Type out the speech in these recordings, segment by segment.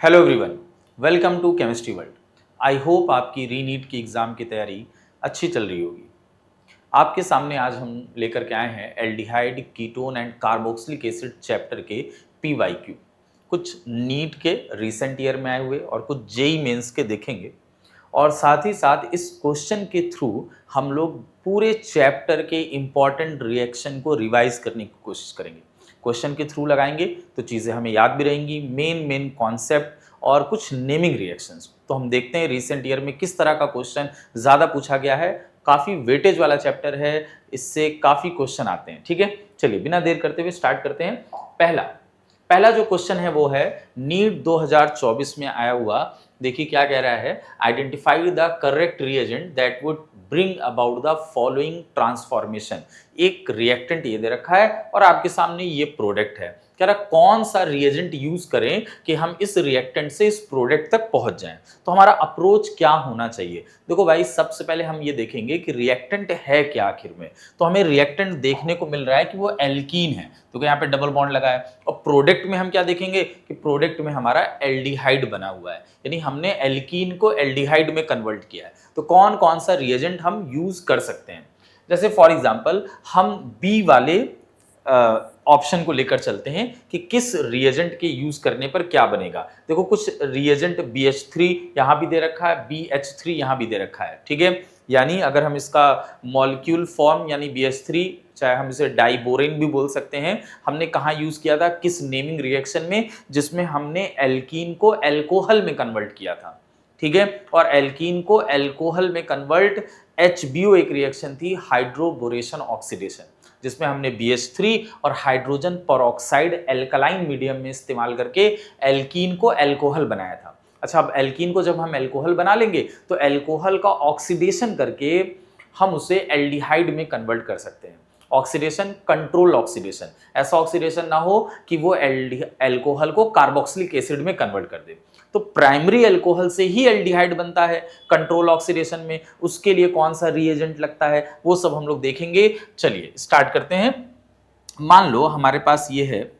Hello everyone, welcome to chemistry world. I hope आपकी रीनीट की एग्ज़ाम की तैयारी अच्छी चल रही होगी। आपके सामने आज हम लेकर के आए हैं aldehyde, ketone and carboxylic acid chapter के पीवाईक्यू। कुछ नीट के रिसेंट ईयर में आए हुए और कुछ जेई मेंस के देखेंगे, और साथ ही साथ इस क्वेश्चन के थ्रू हम लोग पूरे चैप्टर के इम्पॉर्टेंट रिएक्शन को रिवाइज करने की कोशिश करेंगे। क्वेश्चन के थ्रू लगाएंगे तो चीज़ें हमें याद भी रहेंगी, मेन मेन कॉन्सेप्ट और कुछ नेमिंग रिएक्शंस। तो हम देखते हैं रिसेंट ईयर में किस तरह का क्वेश्चन ज़्यादा पूछा गया है। काफ़ी वेटेज वाला चैप्टर है, इससे काफ़ी क्वेश्चन आते हैं। ठीक है, चलिए बिना देर करते हुए स्टार्ट करते हैं। पहला पहला जो क्वेश्चन है वो है नीट 2024 में आया हुआ। देखिए क्या कह रहा है, identify the correct reagent that would bring about the following transformation. एक रिएक्टेंट ये दे रखा है और आपके सामने ये प्रोडक्ट है। कह रहा कौन सा रिएजेंट यूज करें कि हम इस रिएक्टेंट से इस प्रोडक्ट तक पहुंच जाएं। तो हमारा अप्रोच क्या होना चाहिए। देखो भाई, सबसे पहले हम ये देखेंगे कि रिएक्टेंट है क्या आखिर में। तो हमें रिएक्टेंट देखने को मिल रहा है कि वो एल्कीन है, तो यहाँ पे डबल बॉन्ड लगा है। और प्रोडक्ट में हम क्या देखेंगे कि प्रोडक्ट में हमारा एल्डिहाइड बना हुआ है, यानी हमने एल्कीन को एल्डिहाइड में कन्वर्ट किया है। तो कौन कौन सा रिएजेंट हम यूज कर सकते हैं। जैसे फॉर एग्जांपल हम बी वाले ऑप्शन को लेकर चलते हैं कि किस रिएजेंट के यूज करने पर क्या बनेगा। देखो कुछ रिएजेंट BH3 यहां भी दे रखा है, BH3 यहां भी दे रखा है। ठीक है, यानी अगर हम इसका मॉलिक्यूल फॉर्म यानी BH3, चाहे हम इसे डाइबोरेन भी बोल सकते हैं, हमने कहाँ यूज किया था, किस नेमिंग रिएक्शन में, जिसमें हमने एल्कीन को एल्कोहल में कन्वर्ट किया था। ठीक है, और एल्कीन को एल्कोहल में कन्वर्ट HBO एक रिएक्शन थी, हाइड्रोबोरेशन ऑक्सीडेशन, जिसमें हमने BH3 और हाइड्रोजन परऑक्साइड एल्कलाइन मीडियम में इस्तेमाल करके एल्कीन को एल्कोहल बनाया था। अच्छा, अब एल्कीन को जब हम एल्कोहल बना लेंगे तो एल्कोहल का ऑक्सीडेशन करके हम उसे एल्डिहाइड में कन्वर्ट कर सकते हैं। ऑक्सीडेशन, कंट्रोल ऑक्सीडेशन, ऐसा ऑक्सीडेशन ना हो कि वो एल्कोहल को कार्बोक्सिलिक एसिड में कन्वर्ट कर दे। तो प्राइमरी एल्कोहल से ही एल्डिहाइड बनता है कंट्रोल ऑक्सीडेशन में। उसके लिए कौन सा रिएजेंट लगता है वो सब हम लोग देखेंगे। चलिए स्टार्ट करते हैं। मान लो हमारे पास ये है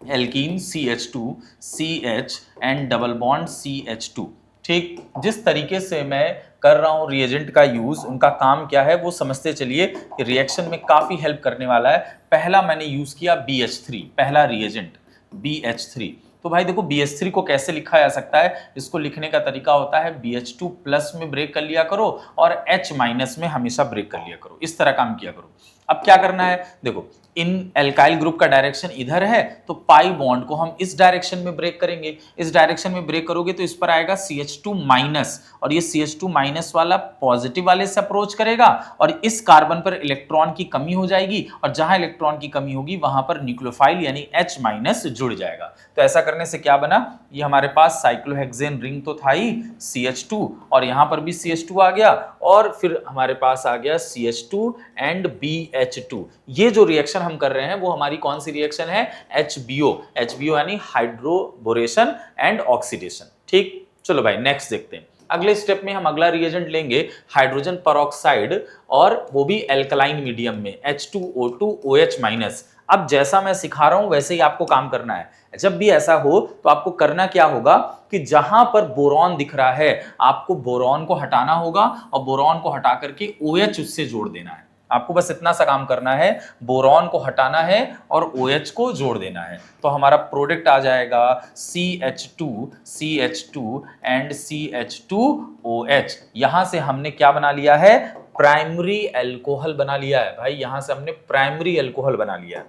alkene CH2 CH and double bond CH2। ठीक, जिस तरीके से मैं कर रहा हूं रिएजेंट का यूज, उनका काम क्या है वो समझते चलिए कि रिएक्शन में काफी हेल्प करने वाला है। पहला मैंने यूज किया BH3, पहला रिएजेंट BH3। तो भाई देखो BH3 को कैसे लिखा जा सकता है, इसको लिखने का तरीका होता है BH2 प्लस में ब्रेक कर लिया करो और H माइनस में हमेशा ब्रेक कर लिया करो, इस तरह काम किया करो। अब क्या करना है, देखो इन एल्काइल ग्रुप का डायरेक्शन इधर है तो पाई बॉन्ड को हम इस डायरेक्शन में ब्रेक करेंगे। इस डायरेक्शन में ब्रेक करोगे तो इस पर आएगा CH2 माइनस, और ये CH2 माइनस वाला पॉजिटिव वाले से अप्रोच करेगा और इस कार्बन पर इलेक्ट्रॉन की कमी हो जाएगी, और जहां इलेक्ट्रॉन की कमी होगी वहां पर न्यूक्लियोफाइल यानी H माइनस जुड़ जाएगा। तो ऐसा करने से क्या बना, ये हमारे पास साइक्लोहेक्सेन रिंग तो था ही CH2, और यहां पर भी CH2 आ गया, और फिर हमारे पास आ गया CH2 एंड BH2। ये जो रिएक्शन हम कर रहे हैं वो हमारी कौन सी रिएक्शन है, HBO यानी हाइड्रोबोरेशन एंड ऑक्सीडेशन। ठीक, चलो भाई नेक्स्ट देखते हैं। अगले स्टेप में हम अगला रिएजेंट लेंगे हाइड्रोजन परऑक्साइड, और वो भी एल्कलाइन मीडियम में H2O2 OH माइनस। अब जैसा मैं सिखा रहा हूं वैसे ही आपको काम करना है। जब भी ऐसा हो तो आपको करना क्या होगा कि जहां पर बोरॉन दिख रहा है आपको बोरॉन को हटाना होगा, और बोरॉन को हटा करके OH उससे जोड़ देना है। आपको बस इतना सा काम करना है, बोरॉन को हटाना है और OH को जोड़ देना है। तो हमारा प्रोडक्ट आ जाएगा CH2 एंड CH2OH। यहां से हमने क्या बना लिया है, प्राइमरी अल्कोहल बना लिया है भाई, यहां से हमने प्राइमरी अल्कोहल बना लिया है।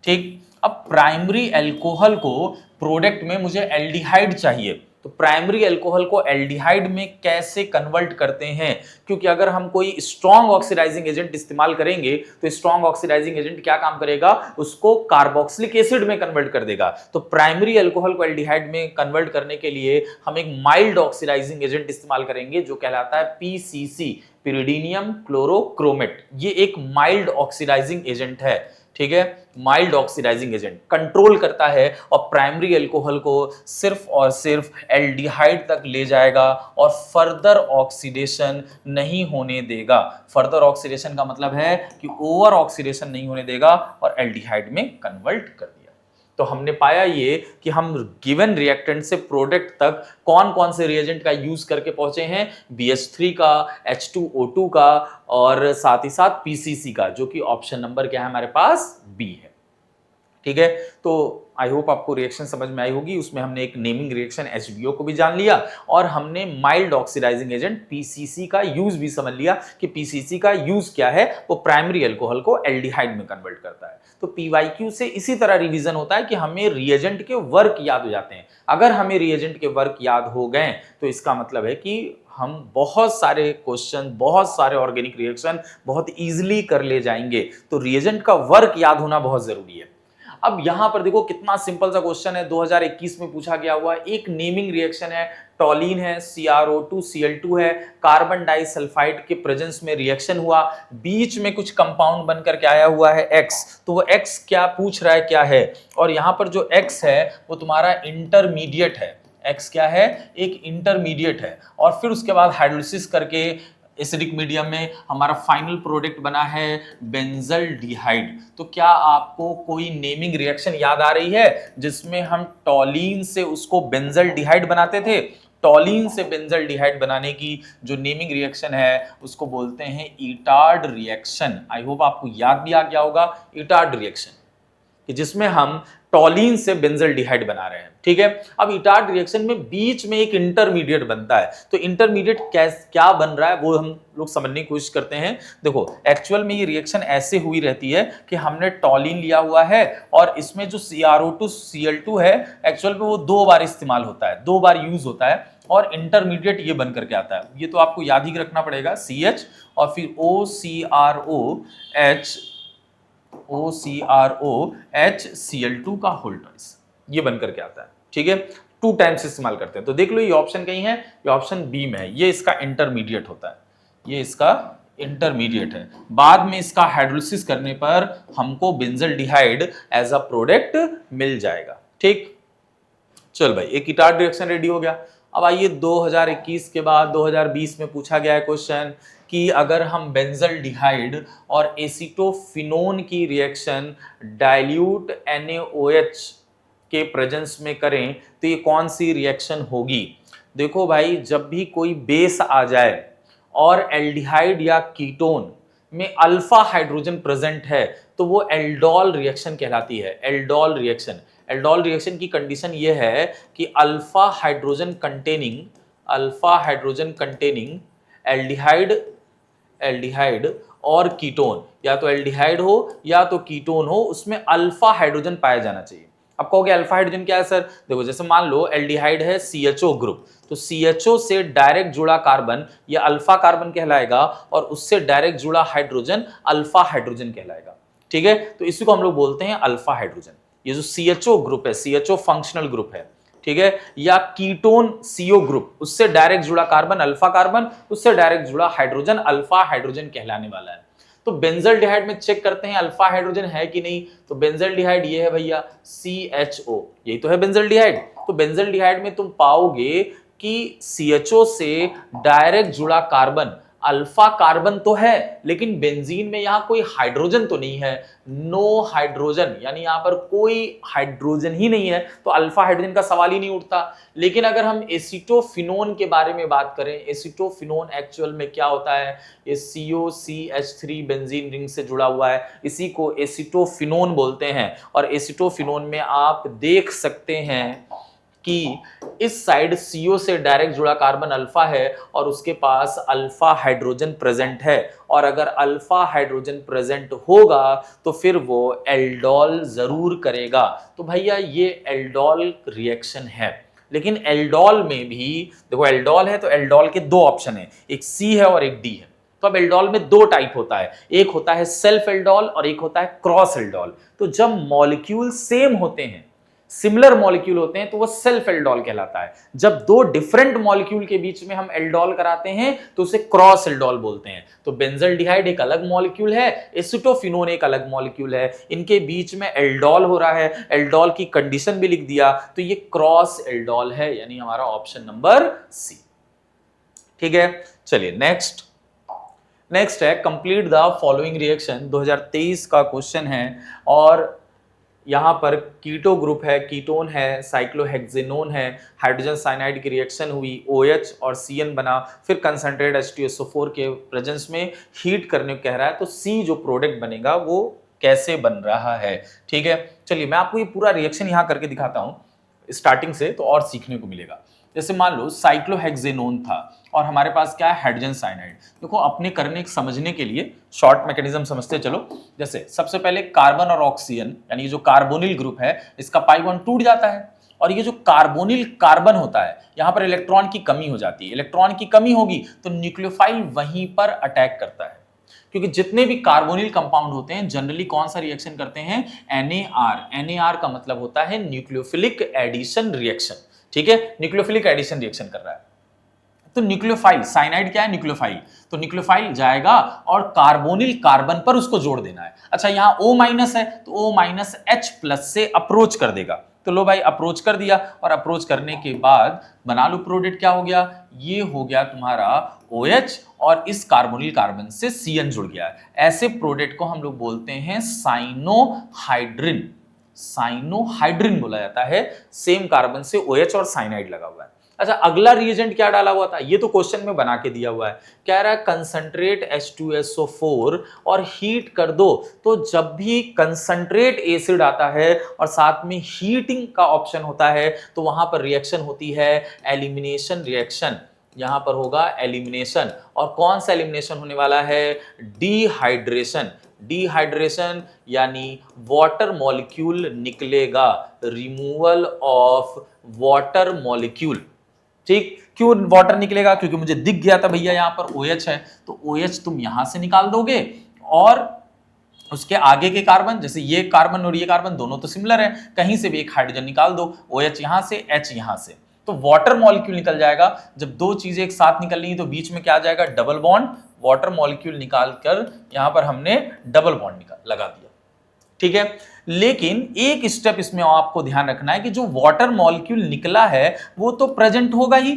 ठीक, अब प्राइमरी अल्कोहल को प्रोडक्ट में मुझे एल्डिहाइड चाहिए, तो प्राइमरी अल्कोहल को एल्डिहाइड में कैसे कन्वर्ट करते हैं, क्योंकि अगर हम कोई स्ट्रॉन्ग ऑक्सीडाइजिंग एजेंट इस्तेमाल करेंगे तो स्ट्रॉन्ग ऑक्सीडाइजिंग एजेंट क्या काम करेगा, उसको कार्बोक्सिलिक एसिड में कन्वर्ट कर देगा। तो प्राइमरी अल्कोहल को एल्डिहाइड में कन्वर्ट करने के लिए हम एक माइल्ड ऑक्सीडाइजिंग एजेंट इस्तेमाल करेंगे जो कहलाता है PCC, पिरिडीनियम क्लोरोक्रोमेट। ये एक माइल्ड ऑक्सीडाइजिंग एजेंट है। ठीक है, माइल्ड ऑक्सीडाइजिंग एजेंट कंट्रोल करता है और प्राइमरी अल्कोहल को सिर्फ और सिर्फ एल्डिहाइड तक ले जाएगा और फर्दर ऑक्सीडेशन नहीं होने देगा। फर्दर ऑक्सीडेशन का मतलब है कि ओवर ऑक्सीडेशन नहीं होने देगा और एल्डिहाइड में कन्वर्ट कर दिया। तो हमने पाया ये कि हम गिवन रिएक्टेंट से प्रोडक्ट तक कौन कौन से रिएजेंट का यूज करके पहुंचे हैं, BH3 का, H2O2 का और साथ ही साथ PCC का, जो कि ऑप्शन नंबर क्या है हमारे पास, बी है। ठीक है, तो आई होप आपको रिएक्शन समझ में आई होगी। उसमें हमने एक नेमिंग रिएक्शन HBO को भी जान लिया और हमने माइल्ड ऑक्सीडाइजिंग एजेंट PCC का यूज भी समझ लिया कि PCC का यूज क्या है, वो प्राइमरी अल्कोहल को एल्डिहाइड में कन्वर्ट करता है। तो PYQ से इसी तरह रिवीजन होता है कि हमें रिएजेंट के वर्क याद हो जाते हैं। अगर हमें रिएजेंट के वर्क याद हो गए तो इसका मतलब है कि हम बहुत सारे क्वेश्चन, बहुत सारे ऑर्गेनिक रिएक्शन बहुत इजीली कर ले जाएंगे। तो रिएजेंट का वर्क याद होना बहुत जरूरी है। अब यहां पर देखो कितना सिंपल सा क्वेश्चन है, 2021 में पूछा गया हुआ। एक नेमिंग रिएक्शन है, टॉलिन है, CrO2 Cl2 है, कार्बन डाइसल्फाइड के प्रेजेंस में रिएक्शन हुआ, बीच में कुछ कंपाउंड बनकर के आया हुआ है X। तो वो X क्या पूछ रहा है, क्या है, और यहां पर जो X है वो तुम्हारा इंटरमीडिएट है। X क्या है, एक इंटरमीडिएट है। और फिर उसके बाद हाइड्रोलिसिस करके एसिडिक मीडियम में हमारा फाइनल प्रोडक्ट बना है बेंजल्डिहाइड। तो क्या आपको कोई नेमिंग रिएक्शन याद आ रही है जिसमें हम टॉलिन से उसको बेंजल्डिहाइड बनाते थे? टॉलिन से बेंजल्डिहाइड बनाने की जो नेमिंग रिएक्शन है उसको बोलते हैं इटार्ड रिएक्शन। आई होप आपको याद भी आ गया होगा इटार्ड रिएक्शन, कि जिसमें हम टॉलिन से बेंजल्डिहाइड बना रहे हैं। ठीक है, अब इटार्ड रिएक्शन में बीच में एक इंटरमीडिएट बनता है। तो इंटरमीडिएट क्या बन रहा है वो हम लोग समझने की कोशिश करते हैं। देखो एक्चुअल में ये रिएक्शन ऐसे हुई रहती है कि हमने टॉलिन लिया हुआ है और इसमें जो CrO2 Cl2 है एक्चुअल में वो 2 बार इस्तेमाल होता है, 2 बार यूज होता है और इंटरमीडिएट ये बन करके आता है। ये तो आपको याद ही रखना पड़ेगा, CH और फिर OCrOHCl2 का होल ट्वाइस, ये बन करके आता है। ठीक है, 2 टाइम्स इस्तेमाल करते हैं। तो देख लो ये ऑप्शन कहीं है, ये ऑप्शन बी में है, ये इसका इंटरमीडिएट होता है, ये इसका इंटरमीडिएट है। बाद में इसका हाइड्रोलिसिस करने पर हमको बेंजल्डिहाइड एज अ प्रोडक्ट मिल जाएगा। ठीक, चल भाई एक इटार्ड रिएक्शन रेडी हो गया। अब आइए 2021 के बाद 2020 में पूछा गया है क्वेश्चन कि अगर हम बेंजल्डिहाइड और एसीटोफिनोन की रिएक्शन डाइल्यूट NaOH के प्रेजेंस में करें तो ये कौन सी रिएक्शन होगी? देखो भाई, जब भी कोई बेस आ जाए और एल्डिहाइड या कीटोन में अल्फा हाइड्रोजन प्रेजेंट है तो वो एल्डोल रिएक्शन कहलाती है। एल्डोल रिएक्शन, एल्डोल रिएक्शन की कंडीशन ये है कि अल्फा हाइड्रोजन कंटेनिंग एल्डिहाइड और कीटोन, या तो एल्डिहाइड हो या तो कीटोन हो, उसमें अल्फा हाइड्रोजन पाया जाना चाहिए। अब कहोगे अल्फा हाइड्रोजन क्या है सर? देखो जैसे मान लो एल्डिहाइड है CHO ग्रुप, तो CHO से डायरेक्ट जुड़ा कार्बन ये अल्फा कार्बन कहलाएगा और उससे डायरेक्ट जुड़ा हाइड्रोजन अल्फा हाइड्रोजन कहलाएगा। ठीक है, तो इसी को हम लोग बोलते हैं अल्फा हाइड्रोजन। ये जो CHO ग्रुप है, CHO फंक्शनल ग्रुप है, ठीक है, या कीटोन CO ग्रुप, उससे डायरेक्ट जुड़ा कार्बन अल्फा कार्बन, उससे डायरेक्ट जुड़ा हाइड्रोजन अल्फा हाइड्रोजन कहलाने वाला है। तो बेंजल्डिहाइड में चेक करते हैं अल्फा हाइड्रोजन है कि नहीं। तो बेंजल्डिहाइड ये है भैया CHO, यही तो है बेंजल्डिहाइड। तो बेंजल्डिहाइड में तुम पाओगे कि CHO से डायरेक्ट जुड़ा कार्बन अल्फा कार्बन तो है, लेकिन बेंजीन में यहां कोई हाइड्रोजन तो नहीं है, नो हाइड्रोजन, यानी यहां पर कोई हाइड्रोजन ही नहीं है, तो अल्फा हाइड्रोजन का सवाल ही नहीं उठता। लेकिन अगर हम एसीटोफिनोन के बारे में बात करें, एसीटोफिनोन एक्चुअल में क्या होता है, ये COCH3 बेंजीन रिंग से जुड़ा हुआ है, इसी को एसीटोफिनोन बोलते हैं। और एसीटोफिनोन में आप देख सकते हैं कि इस साइड CO से डायरेक्ट जुड़ा कार्बन अल्फा है और उसके पास अल्फा हाइड्रोजन प्रेजेंट है, और अगर अल्फा हाइड्रोजन प्रेजेंट होगा तो फिर वो एल्डोल जरूर करेगा। तो भैया ये एल्डोल रिएक्शन है। लेकिन एल्डोल में भी देखो, एल्डोल है तो एल्डोल के 2 ऑप्शन है, एक C है और एक D है। तो अब एल्डोल में 2 टाइप होता है, एक होता है सेल्फ एल्डोल और एक होता है क्रॉस एल्डोल। तो जब मॉलिक्यूल सेम होते हैं, सिमिलर मॉलिक्यूल होते हैं, तो वो सेल्फ एल्डोल कहलाता है। जब 2 डिफरेंट मॉलिक्यूल के बीच में हम एल्डोल कराते हैं तो उसे क्रॉस एल्डोल बोलते हैं। तो बेंजल्डिहाइड एक अलग मॉलिक्यूल है, एसीटोफिनोन एक अलग मॉलिक्यूल है, इनके बीच में एल्डोल हो रहा है, एल्डोल की कंडीशन भी लिख दिया, तो ये क्रॉस एल्डोल है, यानी हमारा ऑप्शन नंबर C। ठीक है, चलिए नेक्स्ट है कंप्लीट द फॉलोइंग रिएक्शन। 2023 का क्वेश्चन है और यहाँ पर कीटो ग्रुप है, कीटोन है, साइक्लोहेक्सेनोन है, हाइड्रोजन साइनाइड की रिएक्शन हुई, OH और CN बना, फिर कंसंट्रेट H2SO4 के प्रेजेंस में हीट करने को कह रहा है, तो C जो प्रोडक्ट बनेगा वो कैसे बन रहा है। ठीक है, चलिए मैं आपको ये पूरा रिएक्शन यहाँ करके दिखाता हूँ स्टार्टिंग से, तो और सीखने को मिलेगा। जैसे मान लो साइक्लोहेक्सेनोन था और हमारे पास क्या है, हाइड्रोजन साइनाइड। देखो अपने करने समझने के लिए शॉर्ट मैकेनिज्म समझते चलो। जैसे सबसे पहले कार्बन और ऑक्सीजन यानी जो कार्बोनिल ग्रुप है इसका पाई बॉन्ड टूट जाता है, और ये जो कार्बोनिल कार्बन होता है यहाँ पर इलेक्ट्रॉन की कमी हो जाती है। इलेक्ट्रॉन की कमी होगी तो न्यूक्लियोफाइल वहीं पर अटैक करता है, क्योंकि जितने भी कार्बोनिल कंपाउंड होते हैं जनरली कौन सा रिएक्शन करते हैं, NAR। NAR का मतलब होता है न्यूक्लियोफिलिक एडिशन रिएक्शन। ठीक है, न्यूक्लियोफिलिक एडिशन रिएक्शन कर रहा है। तो न्यूक्लियोफाइल, साइनाइड क्या है, न्यूक्लियोफाइल, तो न्यूक्लियोफाइल जाएगा और कार्बोनिल कार्बन पर उसको जोड़ देना है। अच्छा यहाँ O- है तो O-H+ से अप्रोच कर देगा, तो लो भाई अप्रोच कर दिया, और अप्रोच करने के बाद बना लो प्रोडक्ट क्या हो गया, ये हो गया तुम्हारा OH और इस कार्बोनिल कार्बन से CN जुड़ गया। ऐसे प्रोडक्ट को हम लोग बोलते हैं साइनोहाइड्रिन। साइनोहाइड्रिन बोला जाता है, सेम कार्बन से OH और साइनाइड लगा हुआ है। अच्छा अगला रिएजेंट क्या डाला हुआ था, ये तो क्वेश्चन में बना के दिया हुआ है, कह रहा है कंसंट्रेट H2SO4 और हीट कर दो। तो जब भी कंसंट्रेट एसिड आता है और साथ में हीटिंग का ऑप्शन होता है तो वहां पर रिएक्शन होती है एलिमिनेशन रिएक्शन। यहां पर होगा एलिमिनेशन, और कौन सा एलिमिनेशन होने वाला है, डिहाइड्रेशन। डिहाइड्रेशन यानी वाटर मॉलिक्यूल निकलेगा, रिमूवल ऑफ वाटर मॉलिक्यूल। ठीक, क्यों वाटर निकलेगा, क्योंकि मुझे दिख गया था भैया यहाँ पर OH है, तो OH तुम यहां से निकाल दोगे, और उसके आगे के कार्बन, जैसे ये कार्बन और ये कार्बन दोनों तो सिमिलर है, कहीं से भी एक हाइड्रोजन निकाल दो, OH यहां से, H यहां से, तो वाटर मॉलिक्यूल निकल जाएगा। जब दो चीजें एक साथ निकल रही है तो बीच में क्या आ जाएगा, डबल बॉन्ड। वाटर मॉलिक्यूल निकाल कर यहां पर हमने डबल बॉन्ड लगा दिया। ठीक है, लेकिन एक स्टेप इसमें आपको ध्यान रखना है कि जो वाटर मॉलिक्यूल निकला है वो तो प्रेजेंट होगा ही,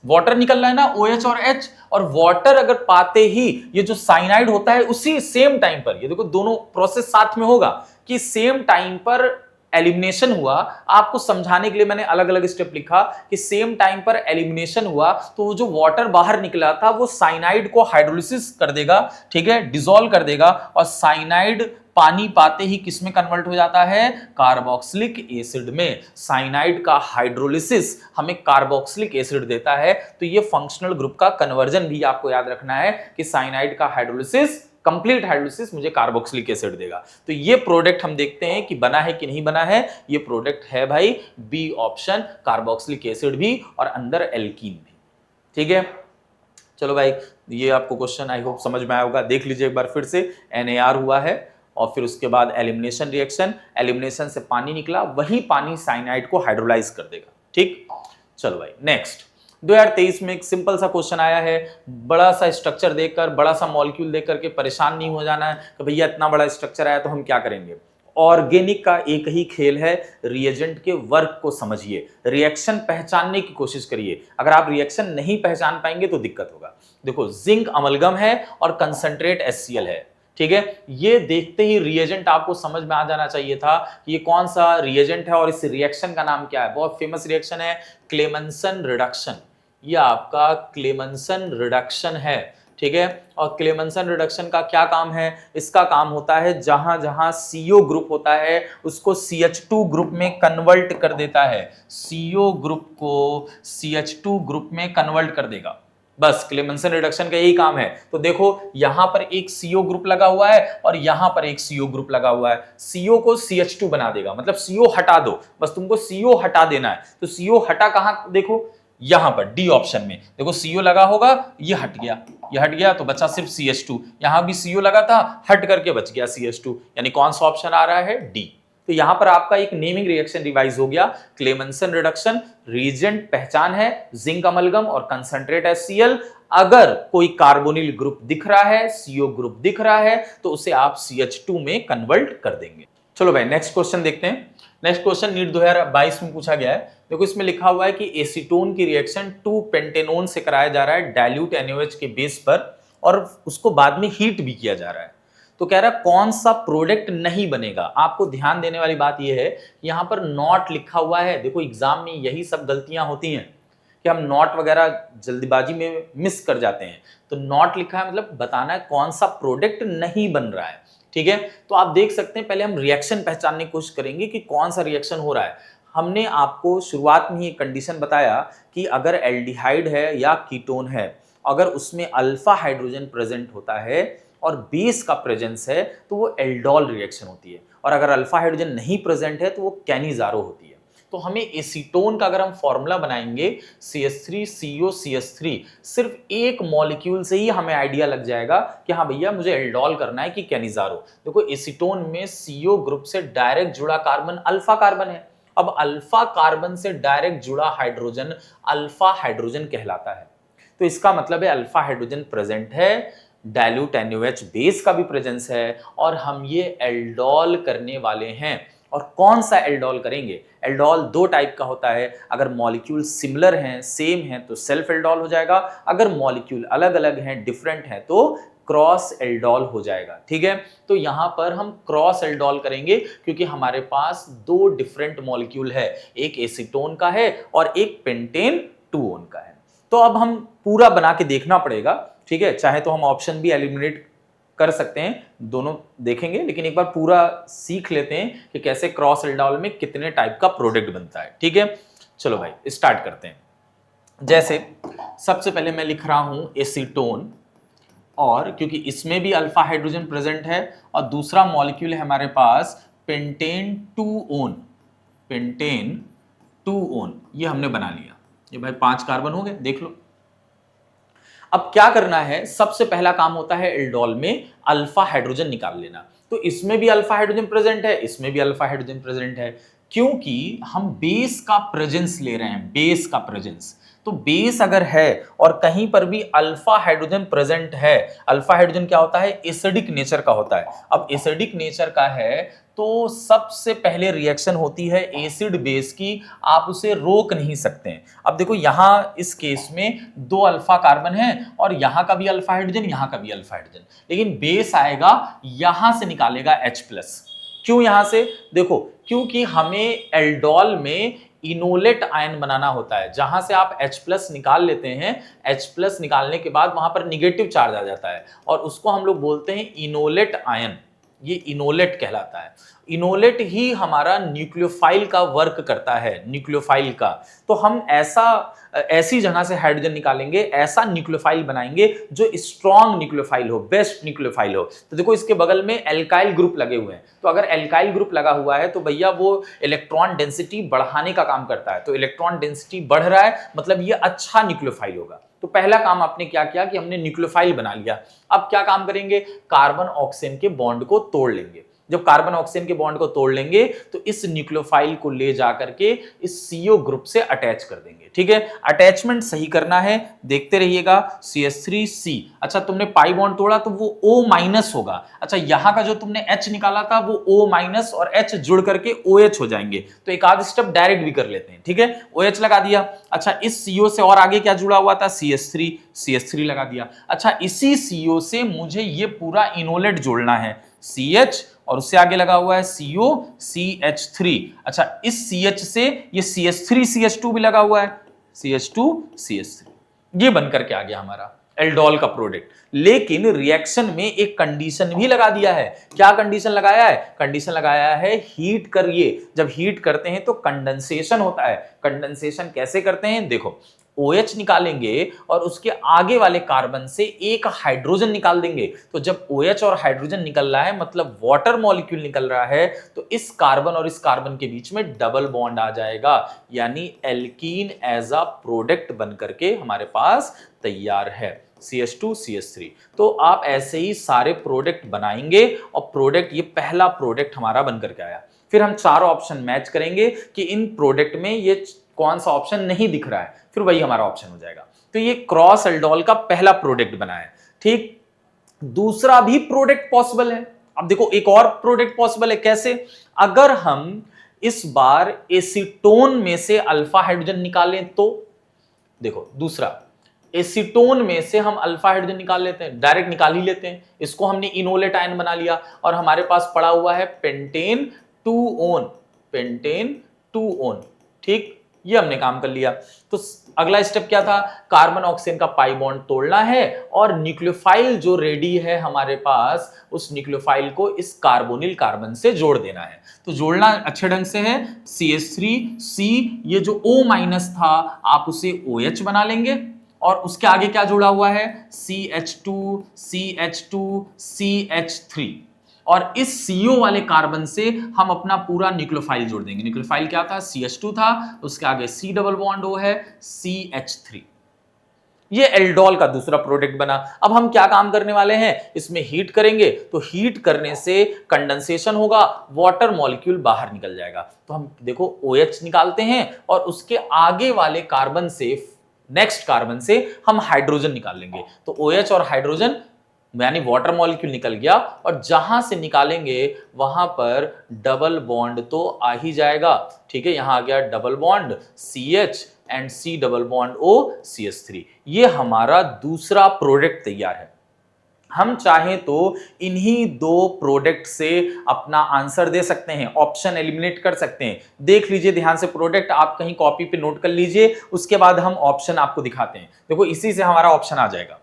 वाटर निकल रहा है ना, OH और H, और वाटर अगर पाते ही ये जो साइनाइड होता है उसी सेम टाइम पर, ये देखो दोनों प्रोसेस साथ में होगा कि सेम टाइम पर एलिमिनेशन हुआ। आपको समझाने के लिए मैंने अलग अलग स्टेप लिखा कि सेम टाइम पर एलिमिनेशन हुआ तो वो जो वाटर बाहर निकला था वो साइनाइड को हाइड्रोलिसिस कर देगा, ठीक है, डिसॉल्व कर देगा, और साइनाइड पानी पाते ही किस में कन्वर्ट हो जाता है, कार्बोक्सिलिक एसिड में। साइनाइड का हाइड्रोलिसिस हमें कार्बोक्सिलिक एसिड देता है, तो ये फंक्शनल ग्रुप का कन्वर्जन भी आपको याद रखना है कि साइनाइड का हाइड्रोलिसिस, कंप्लीट हाइड्रोलिसिस मुझे कार्बोक्सिलिक एसिड देगा। तो ये प्रोडक्ट हम देखते हैं कि बना है कि नहीं बना है, ये प्रोडक्ट है भाई बी ऑप्शन, कार्बोक्सिलिक एसिड भी और अंदर एल्कीन भी। ठीक है, चलो भाई ये आपको क्वेश्चन आई होप समझ में आया होगा, देख लीजिए एक बार फिर से। NAR हुआ है और फिर उसके बाद एलिमिनेशन रिएक्शन, एलिमिनेशन से पानी निकला, वही पानी साइनाइड को हाइड्रोलाइज कर देगा। ठीक, चलो भाई नेक्स्ट 2023 में एक सिंपल सा क्वेश्चन आया है, बड़ा सा स्ट्रक्चर देखकर, बड़ा सा मॉलिक्यूल देख करके परेशान नहीं हो जाना है कि भैया इतना बड़ा स्ट्रक्चर आया तो हम क्या करेंगे। ऑर्गेनिक का एक ही खेल है, रिएजेंट के वर्क को समझिए, रिएक्शन पहचानने की कोशिश करिए। अगर आप रिएक्शन नहीं पहचान पाएंगे तो दिक्कत होगा। देखो जिंक अमलगम है और कंसंट्रेट HCl है, ठीक है, ये देखते ही रिएजेंट आपको समझ में आ जाना चाहिए था कि ये कौन सा रिएजेंट है और इस रिएक्शन का नाम क्या है। बहुत फेमस रिएक्शन है क्लेमेंसन रिडक्शन, ये आपका क्लेमेंसन रिडक्शन है, ठीक है। और क्लेमेंसन रिडक्शन का क्या काम है, इसका काम होता है जहां जहां CO ग्रुप होता है उसको CH2 ग्रुप में कन्वर्ट कर देता है, CO ग्रुप को CH2 ग्रुप में कन्वर्ट कर देगा, बस क्लेमेंसन रिडक्शन का यही काम है। तो देखो यहां पर एक CO ग्रुप लगा हुआ है और यहां पर एक CO ग्रुप लगा हुआ है, CO को CH2 बना देगा, मतलब CO हटा दो, बस तुमको CO हटा देना है। तो CO हटा कहां, देखो यहां पर डी ऑप्शन में देखो CO लगा होगा, ये हट गया, ये हट गया तो बचा सिर्फ CH2, यहां भी CO लगा था, हट करके बच गया CH2, यानी कौन सा ऑप्शन आ रहा है, डी। तो यहां पर आपका एक नेमिंग रिएक्शन रिवाइज हो गया, क्लेमेंसन रिडक्शन, रीजेंट पहचान है जिंक अमलगम और कंसंट्रेट HCl। अगर कोई कार्बोनिल ग्रुप दिख रहा है, CO ग्रुप दिख रहा है, तो उसे आप CH2 में कन्वर्ट कर देंगे। चलो भाई नेक्स्ट क्वेश्चन देखते हैं। नेक्स्ट क्वेश्चन नीट 2022 में पूछा गया है। देखो इसमें लिखा हुआ है कि एसीटोन की रिएक्शन 2-पेंटेनोन से कराया जा रहा है डाइल्यूट NaOH के बेस पर, और उसको बाद में हीट भी किया जा रहा है। तो कह रहा है कौन सा प्रोडक्ट नहीं बनेगा। आपको ध्यान देने वाली बात यह है कि यहां पर नॉट लिखा हुआ है। देखो एग्जाम में यही सब गलतियां होती हैं कि हम नॉट वगैरह जल्दबाजी में मिस कर जाते हैं। तो नॉट लिखा है मतलब बताना है कौन सा प्रोडक्ट नहीं बन रहा है, ठीक है। तो आप देख सकते हैं, पहले हम रिएक्शन पहचानने की कोशिश करेंगे कि कौन सा रिएक्शन हो रहा है। हमने आपको शुरुआत में ही एक कंडीशन बताया कि अगर एल्डिहाइड है या कीटोन है, अगर उसमें अल्फा हाइड्रोजन प्रेजेंट होता है और बेस का प्रेजेंस है तो वो एल्डोल रिएक्शन होती है, और अगर अल्फा हाइड्रोजन नहीं प्रेजेंट है तो वो कैनिजारो होती है। तो हमें एसीटोन का अगर हम फॉर्मूला बनाएंगे CH3COCH3, सिर्फ एक मॉलिक्यूल से ही हमें आइडिया लग जाएगा कि हाँ भैया मुझे एल्डोल करना है कि कैनिजारो। देखो एसीटोन में CO ग्रुप से डायरेक्ट जुड़ा कार्बन अल्फा कार्बन है। अब अल्फा कार्बन से डायरेक्ट जुड़ा हाइड्रोजन अल्फा हाइड्रोजन कहलाता है। तो इसका मतलब है अल्फा हाइड्रोजन प्रेजेंट है, डाइल्यूट NaOH बेस का भी प्रेजेंस है, और हम ये एल्डोल करने वाले हैं। और कौन सा एल्डोल करेंगे? एल्डोल दो टाइप का होता है। अगर मॉलिक्यूल सिमिलर हैं, सेम हैं, तो सेल्फ एल्डोल हो जाएगा। अगर मॉलिक्यूल अलग अलग हैं, डिफरेंट हैं, तो क्रॉस एल्डोल हो जाएगा, ठीक है। तो यहां पर हम क्रॉस एल्डोल करेंगे क्योंकि हमारे पास दो डिफरेंट मॉलिक्यूल है, एक एसीटोन का है और एक पेंटेन 2 का है। तो अब हम पूरा बना के देखना पड़ेगा, ठीक है। चाहे तो हम ऑप्शन भी एलिमिनेट कर सकते हैं, दोनों देखेंगे, लेकिन एक बार पूरा सीख लेते हैं कि कैसे क्रॉस एल्डोल में कितने टाइप का प्रोडक्ट बनता है, ठीक है। चलो भाई स्टार्ट करते हैं। जैसे सबसे पहले मैं लिख रहा हूं एसीटोन, और क्योंकि इसमें भी अल्फा हाइड्रोजन प्रेजेंट है, और दूसरा मॉलिक्यूल है हमारे पास पेंटेन 2 पेंटेन 2 ये हमने बना लिया। ये भाई 5 कार्बन हो गए, देख लो। अब क्या करना है, सबसे पहला काम होता है एल्डोल में अल्फा हाइड्रोजन निकाल लेना। तो इसमें भी अल्फा हाइड्रोजन प्रेजेंट है, इसमें भी अल्फा हाइड्रोजन प्रेजेंट है, क्योंकि हम बेस का प्रेजेंस ले रहे हैं, बेस का प्रेजेंस। तो बेस अगर है और कहीं पर भी अल्फा हाइड्रोजन प्रेजेंट है, अल्फा हाइड्रोजन क्या होता है? एसिडिक नेचर का होता है। अब एसिडिक नेचर का है तो सबसे पहले रिएक्शन होती है एसिड बेस की, आप उसे रोक नहीं सकते हैं। अब देखो यहां इस केस में 2 अल्फा कार्बन है और यहां का भी अल्फा हाइड्रोजन, यहां का भी अल्फा हाइड्रोजन, लेकिन बेस आएगा यहां से निकालेगा H+। क्यों यहां से? देखो क्योंकि हमें एल्डोल में इनोलेट आयन बनाना होता है, जहां से आप H+ निकाल लेते हैं। H+ निकालने के बाद वहां पर निगेटिव चार्ज आ जाता है और उसको हम लोग बोलते हैं इनोलेट आयन। ये इनोलेट कहलाता है। इनोलेट ही हमारा न्यूक्लियोफाइल का वर्क करता है, न्यूक्लियोफाइल का। तो हम ऐसी जगह से हाइड्रोजन निकालेंगे, ऐसा न्यूक्लियोफाइल बनाएंगे जो स्ट्रॉन्ग न्यूक्लियोफाइल हो, बेस्ट न्यूक्लियोफाइल हो। तो देखो इसके बगल में एल्काइल ग्रुप लगे हुए हैं, तो अगर एल्काइल ग्रुप लगा हुआ है तो भैया वो इलेक्ट्रॉन डेंसिटी बढ़ाने का काम करता है। तो इलेक्ट्रॉन डेंसिटी बढ़ रहा है मतलब ये अच्छा न्यूक्लियोफाइल होगा। तो पहला काम आपने क्या किया कि हमने न्यूक्लियोफाइल बना लिया। अब क्या काम करेंगे? कार्बन ऑक्सीजन के बॉन्ड को तोड़ लेंगे। जब कार्बन ऑक्सीजन के बॉन्ड को तोड़ लेंगे तो इस न्यूक्लियोफाइल को ले जाकर के इस CO ग्रुप से अटैच कर देंगे, ठीक है। अटैचमेंट सही करना है, देखते रहिएगा। CH3C, अच्छा तुमने पाई बॉन्ड तोड़ा तो वो O- होगा। अच्छा यहां का जो तुमने H निकाला था वो O- और H जुड़ करके OH हो जाएंगे। तो एक आध स्टेप डायरेक्ट भी कर लेते हैं, ठीक है। OH लगा दिया। अच्छा इस CO से और आगे क्या जुड़ा हुआ था? CH3 लगा दिया। अच्छा इसी CO से मुझे ये पूरा इनोलेट जोड़ना है, CH, और उससे आगे लगा हुआ है CO CH3। अच्छा इस CH से ये CH3 CH2 भी लगा हुआ है, CH2 CH3। ये बनकर के आ गया हमारा एल्डोल का प्रोडक्ट। लेकिन रिएक्शन में एक कंडीशन भी लगा दिया है। क्या कंडीशन लगाया है? कंडीशन लगाया है हीट करिए। जब हीट करते हैं तो कंडेंसेशन होता है। कंडेंसेशन कैसे करते हैं? देखो OH निकालेंगे और उसके आगे वाले कार्बन से एक हाइड्रोजन निकाल देंगे। तो जब OH और हाइड्रोजन निकल रहा है मतलब वाटर मॉलिक्यूल निकल रहा है, तो इस कार्बन और इस कार्बन के बीच में डबल बॉन्ड आ जाएगा, यानी एल्कीन एज अ प्रोडक्ट बनकर के हमारे पास तैयार है, CH2 CH3। तो आप ऐसे ही सारे प्रोडक्ट बनाएंगे और प्रोडक्ट, ये पहला प्रोडक्ट हमारा बनकर के आया। फिर हम चारों ऑप्शन मैच करेंगे कि इन प्रोडक्ट में ये कौन सा ऑप्शन नहीं दिख रहा है, फिर वही हमारा ऑप्शन हो जाएगा। तो ये क्रॉस एल्डोल का पहला प्रोडक्ट बना है, ठीक। दूसरा भी प्रोडक्ट पॉसिबल है। अब देखो एक और प्रोडक्ट पॉसिबल है, कैसे? अगर हम इस बार एसीटोन में से अल्फा हाइड्रोजन निकालें तो देखो दूसरा एसीटोन में से हम अल्फा हाइड्रोजन निकाल लेते हैं, डायरेक्ट निकाल ही लेते हैं। इसको हमने इनोलेट आयन बना लिया और हमारे पास पड़ा हुआ है पेंटेन 2 ओन, पेंटेन 2 ओन। ठीक, ये हमने काम कर लिया। तो अगला स्टेप क्या था, कार्बन ऑक्सीजन का पाई बॉन्ड तोड़ना है और न्यूक्लियोफाइल जो रेडी है हमारे पास, उस न्यूक्लियोफाइल को इस कार्बोनिल कार्बन से जोड़ देना है। तो जोड़ना अच्छे ढंग से है, CH3C, ये जो O- था आप उसे OH बना लेंगे और उसके आगे क्या जुड़ा हुआ है, CH2 CH2 CH3, और इस CO वाले कार्बन से हम अपना पूरा न्यूक्लियोफाइल जोड़ देंगे। न्यूक्लियोफाइल क्या था, CH2 था, उसके आगे C डबल बॉन्ड O है, CH3। ये एल्डोल का दूसरा प्रोडक्ट बना। अब हम क्या काम करने वाले हैं, इसमें हीट करेंगे, तो हीट करने से कंडेंसेशन होगा, वाटर मॉलिक्यूल बाहर निकल जाएगा। तो हम देखो OH निकालते हैं और उसके आगे वाले कार्बन से, नेक्स्ट कार्बन से हम हाइड्रोजन निकाल लेंगे। तो OH और हाइड्रोजन यानी वाटर मॉलिक्यूल निकल गया, और जहां से निकालेंगे वहां पर डबल बॉन्ड तो आ ही जाएगा। ठीक है, यहां आ गया double bond CH and C double bond O CH3। ये हमारा दूसरा प्रोडक्ट तैयार है। हम चाहें तो इन्हीं दो प्रोडक्ट से अपना आंसर दे सकते हैं, ऑप्शन एलिमिनेट कर सकते हैं। देख लीजिए ध्यान से, प्रोडक्ट आप कहीं कॉपी पे नोट कर लीजिए, उसके बाद हम ऑप्शन आपको दिखाते हैं। देखो इसी से हमारा ऑप्शन आ जाएगा।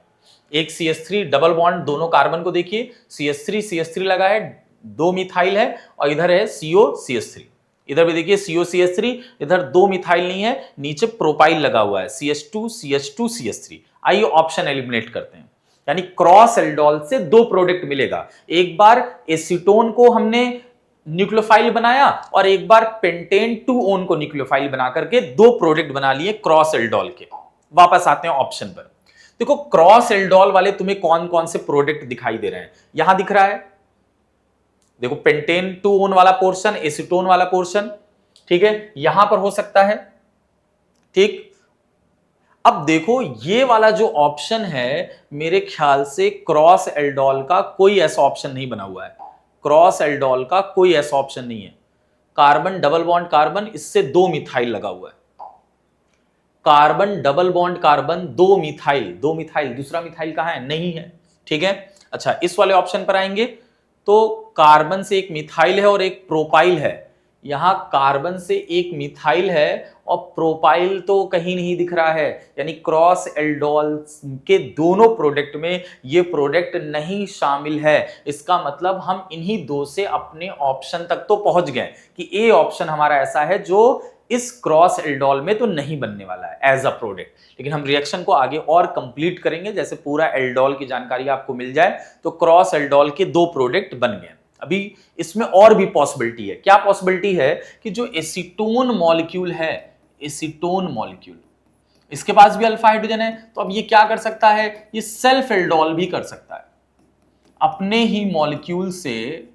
एक CH3 डबल बॉन्ड, दोनों कार्बन को देखिए, CH3 लगा है, 2 मिथाइल है, और इधर है CO CH3। इधर भी देखिए CO CH3, इधर 2 मिथाइल नहीं है, नीचे प्रोपाइल लगा हुआ है CH2 CH2 CH3। आइए ऑप्शन एलिमिनेट करते हैं। यानी क्रॉस एल्डोल से 2 प्रोडक्ट मिलेगा। एक बार एसीटोन को हमने न्यूक्लियोफाइल बनाया और एक बार पेंटेन 2 ओन को न्यूक्लियोफाइल बना करके 2 प्रोडक्ट बना लिए क्रॉस एल्डोल के। वापस आते हैं ऑप्शन पर। देखो क्रॉस एल्डोल वाले तुम्हें कौन कौन से प्रोडक्ट दिखाई दे रहे हैं, यहां दिख रहा है, देखो पेंटेन 2 ओन वाला पोर्शन, एसीटोन वाला पोर्शन, ठीक है, यहां पर हो सकता है। ठीक, अब देखो ये वाला जो ऑप्शन है, मेरे ख्याल से क्रॉस एल्डोल का कोई ऐसा ऑप्शन नहीं बना हुआ है। क्रॉस एल्डोल का कोई ऐसा ऑप्शन नहीं है। कार्बन डबल बॉन्ड कार्बन, इससे 2 मिथाइल लगा हुआ है। Carbon double bond carbon, 2 methyl, 2 methyl, दूसरा मिथाइल कहां है, नहीं है। ठीक है, अच्छा इस वाले ऑप्शन पर आएंगे तो कार्बन से एक मिथाइल है और एक प्रोपाइल है। यहां कार्बन से एक मिथाइल है और प्रोपाइल तो कहीं नहीं दिख रहा है, यानी क्रॉस एल्डोल के दोनों प्रोडक्ट में ये प्रोडक्ट नहीं शामिल है। इसका मतलब हम इन्हीं दो से अपने ऑप्शन तक तो पहुंच गए कि ए ऑप्शन हमारा ऐसा है जो इस क्रॉस एल्डोल में तो नहीं बनने वाला है एज अ प्रोडक्ट। लेकिन हम रिएक्शन को आगे और कंप्लीट करेंगे, जैसे पूरा एल्डोल की जानकारी आपको मिल जाए। तो क्रॉस एल्डोल के 2 प्रोडक्ट बन गए। अभी इसमें और भी पॉसिबिलिटी है। क्या पॉसिबिलिटी है कि जो एसीटोन मॉलिक्यूल है, एसीटोन मॉलिक्यूल, इसके पास भी अल्फा हाइड्रोजन है, तो अब ये क्या कर सकता है, ये सेल्फ एल्डोल भी कर सकता है। अपने ही मॉलिक्यूल से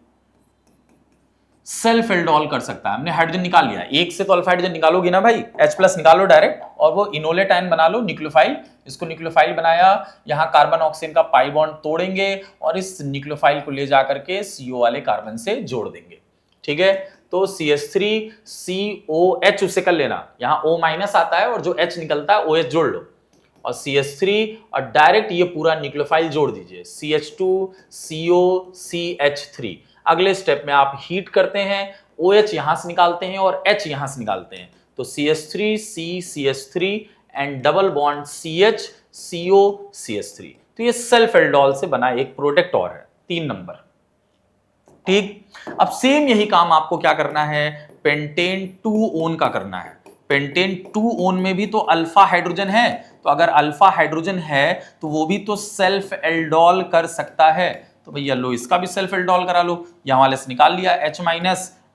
सेल्फ एल्डोल कर सकता है। हमने हाइड्रोजन निकाल लिया, एक से तो अल्फा हाइड्रोजन निकालोगी ना भाई, H+ निकालो डायरेक्ट, और वो इनोलेट आयन बना लो, न्यूक्लियोफाइल। इसको न्यूक्लियोफाइल बनाया, यहां कार्बन ऑक्सीजन का पाई बॉन्ड तोड़ेंगे और इस न्यूक्लियोफाइल को ले जाकर के CO वाले कार्बन से जोड़ देंगे। ठीक है, तो CH3COH उसे कर लेना, यहां O- आता है और जो H निकलता है OH जोड़ लो, और CH3, और डायरेक्ट ये पूरा न्यूक्लियोफाइल जोड़ दीजिए, CH2COCH3। अगले स्टेप में आप हीट करते हैं, OH यहां से निकालते हैं और H यहां से निकालते हैं, तो CH3CCH3 and double bond CHCOCH3। तो ये सेल्फ एल्डोल से बना एक प्रोडक्ट और है, 3 नंबर। ठीक, अब सेम यही काम आपको क्या करना है, पेंटेन 2 ओन का करना है। पेंटेन 2 ओन में भी तो अल्फा हाइड्रोजन है, तो अगर अल्फा हाइड्रोजन है तो वो भी तो सेल्फ एल्डोल कर सकता है। तो भैया लो इसका भी सेल्फ एल्डोल करा लो, यहां वाले से निकाल लिया H-